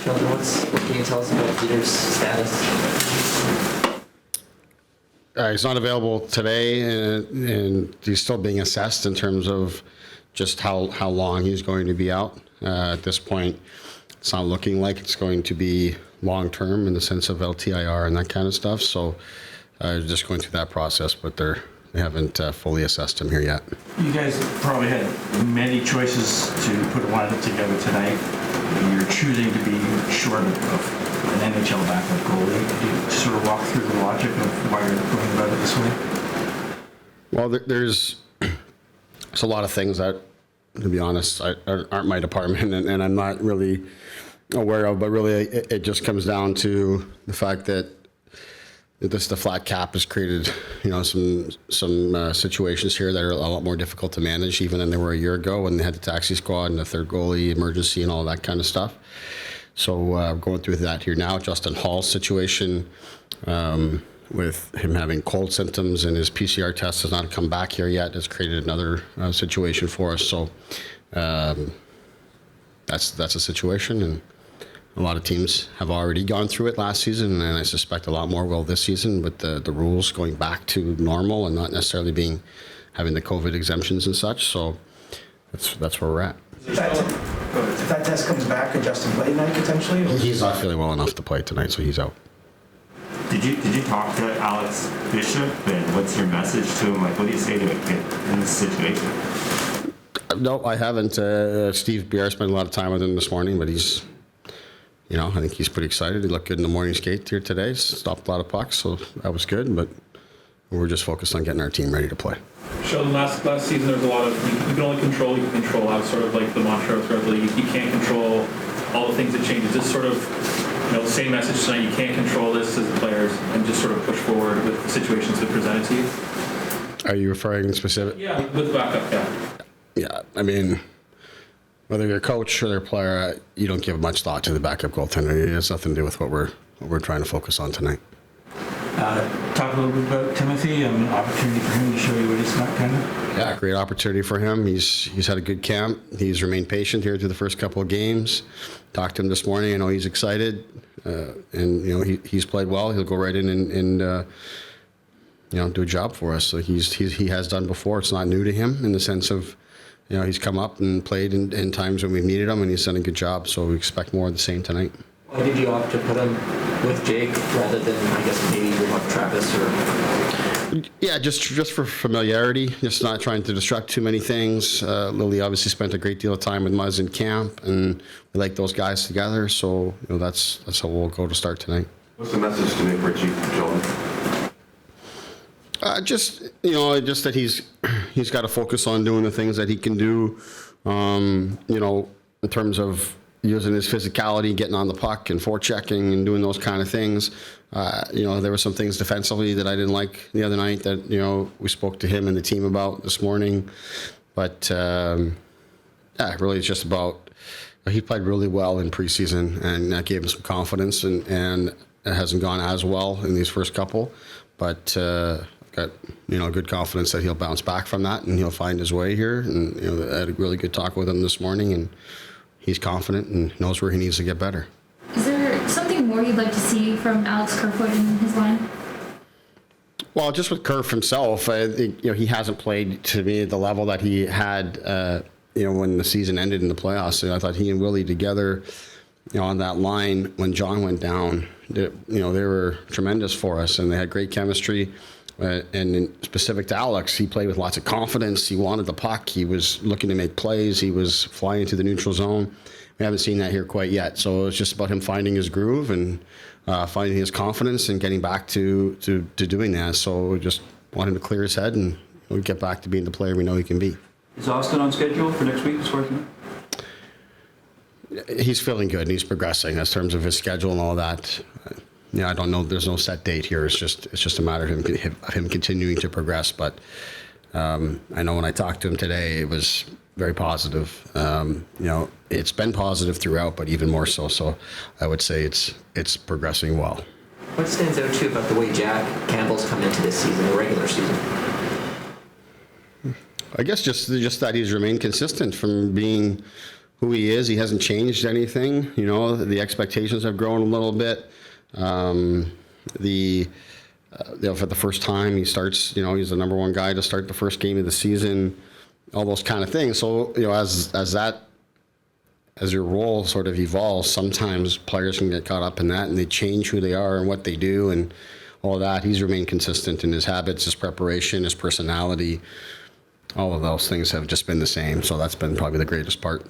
Sheldon, what can you tell us about Peter's status? He's not available today, and he's still being assessed in terms of just how long he's going to be out. At this point, it's not looking like it's going to be long-term in the sense of LTIR and that kind of stuff. So just going through that process, but they haven't fully assessed him here yet. You guys probably had many choices to put a lineup together tonight. You're choosing to be short of an NHL backup goalie. Could you sort of walk through the logic of why you're going about it this way? Well, there's a lot of things that, to be honest, aren't my department, and I'm not really aware of. But really, it just comes down to the fact that the flat cap has created, some situations here that are a lot more difficult to manage even than they were a year ago when they had the taxi squad and the third goalie emergency and all that kind of stuff. So going through that here now. Justin Hall's situation with him having cold symptoms and his PCR test has not come back here yet has created another situation for us. So that's a situation, and a lot of teams have already gone through it last season, and I suspect a lot more will this season with the rules going back to normal and not necessarily having the COVID exemptions and such. So that's where we're at. If that test comes back, could Justin play tonight potentially? He's not feeling well enough to play tonight, so he's out. Did you talk to Alex Bishop, and what's your message to him? Like, what do you say to a kid in this situation? No, I haven't. Steve Bier spent a lot of time with him this morning, but he's, I think he's pretty excited. He looked good in the morning skate here today. Stopped a lot of pucks, so that was good. But we're just focused on getting our team ready to play. Sheldon, last season there was a lot of you can only control you can control. That was sort of like the mantra throughout the league. You can't control all the things that change. Is this sort of same message tonight? You can't control this as the players, and just sort of push forward with the situations that presented to you. Are you referring specific? Yeah, with backup. Yeah. Yeah, I mean, whether you're a coach or a player, you don't give much thought to the backup goaltender. It has nothing to do with what we're trying to focus on tonight. Talk a little bit about Timothy. An opportunity for him to show you what he's got, kind of. Yeah, great opportunity for him. He's had a good camp. He's remained patient here through the first couple of games. Talked to him this morning. I know he's excited, and he's played well. He'll go right in and do a job for us. So he has done before. It's not new to him in the sense of, he's come up and played in times when we've needed him, and he's done a good job. So we expect more of the same tonight. Why did you opt to put him with Jake rather than, I guess, maybe with Travis or? Yeah, just for familiarity, just not trying to distract too many things. Lily obviously spent a great deal of time with Muzz in camp, and we like those guys together. So that's how we'll go to start tonight. What's the message to make Richie Sheldon? Just that he's got to focus on doing the things that he can do. In terms of using his physicality, getting on the puck and forechecking and doing those kind of things. There were some things defensively that I didn't like the other night that, we spoke to him and the team about this morning. But, really it's just about, he played really well in preseason, and that gave him some confidence, and it hasn't gone as well in these first couple. But I've got, good confidence that he'll bounce back from that and he'll find his way here. And, I had a really good talk with him this morning, and he's confident and knows where he needs to get better. Is there something more you'd like to see from Alex Kerfoot in his line? Well, just with Kerf himself, I think, he hasn't played to me at the level that he had, when the season ended in the playoffs. So I thought he and Willie together, on that line when John went down, they were tremendous for us, and they had great chemistry. And in specific to Alex, he played with lots of confidence. He wanted the puck. He was looking to make plays. He was flying into the neutral zone. We haven't seen that here quite yet. So it's just about him finding his groove and finding his confidence and getting back to doing that. So we just want him to clear his head and get back to being the player we know he can be. Is Austin on schedule for next week as far as you know? He's feeling good and he's progressing in terms of his schedule and all that. I don't know. There's no set date here. It's just a matter of him continuing to progress. But I know when I talked to him today, it was very positive. It's been positive throughout, but even more so. So I would say it's progressing well. What stands out to you about the way Jack Campbell's come into this season, the regular season? I guess just that he's remained consistent from being who he is. He hasn't changed anything. You know, the expectations have grown a little bit. For the first time, he starts. You know, he's the number one guy to start the first game of the season. All those kind of things. So, you know, as your role sort of evolves, sometimes players can get caught up in that, and they change who they are and what they do, and all that. He's remained consistent in his habits, his preparation, his personality. All of those things have just been the same. So that's been probably the greatest part.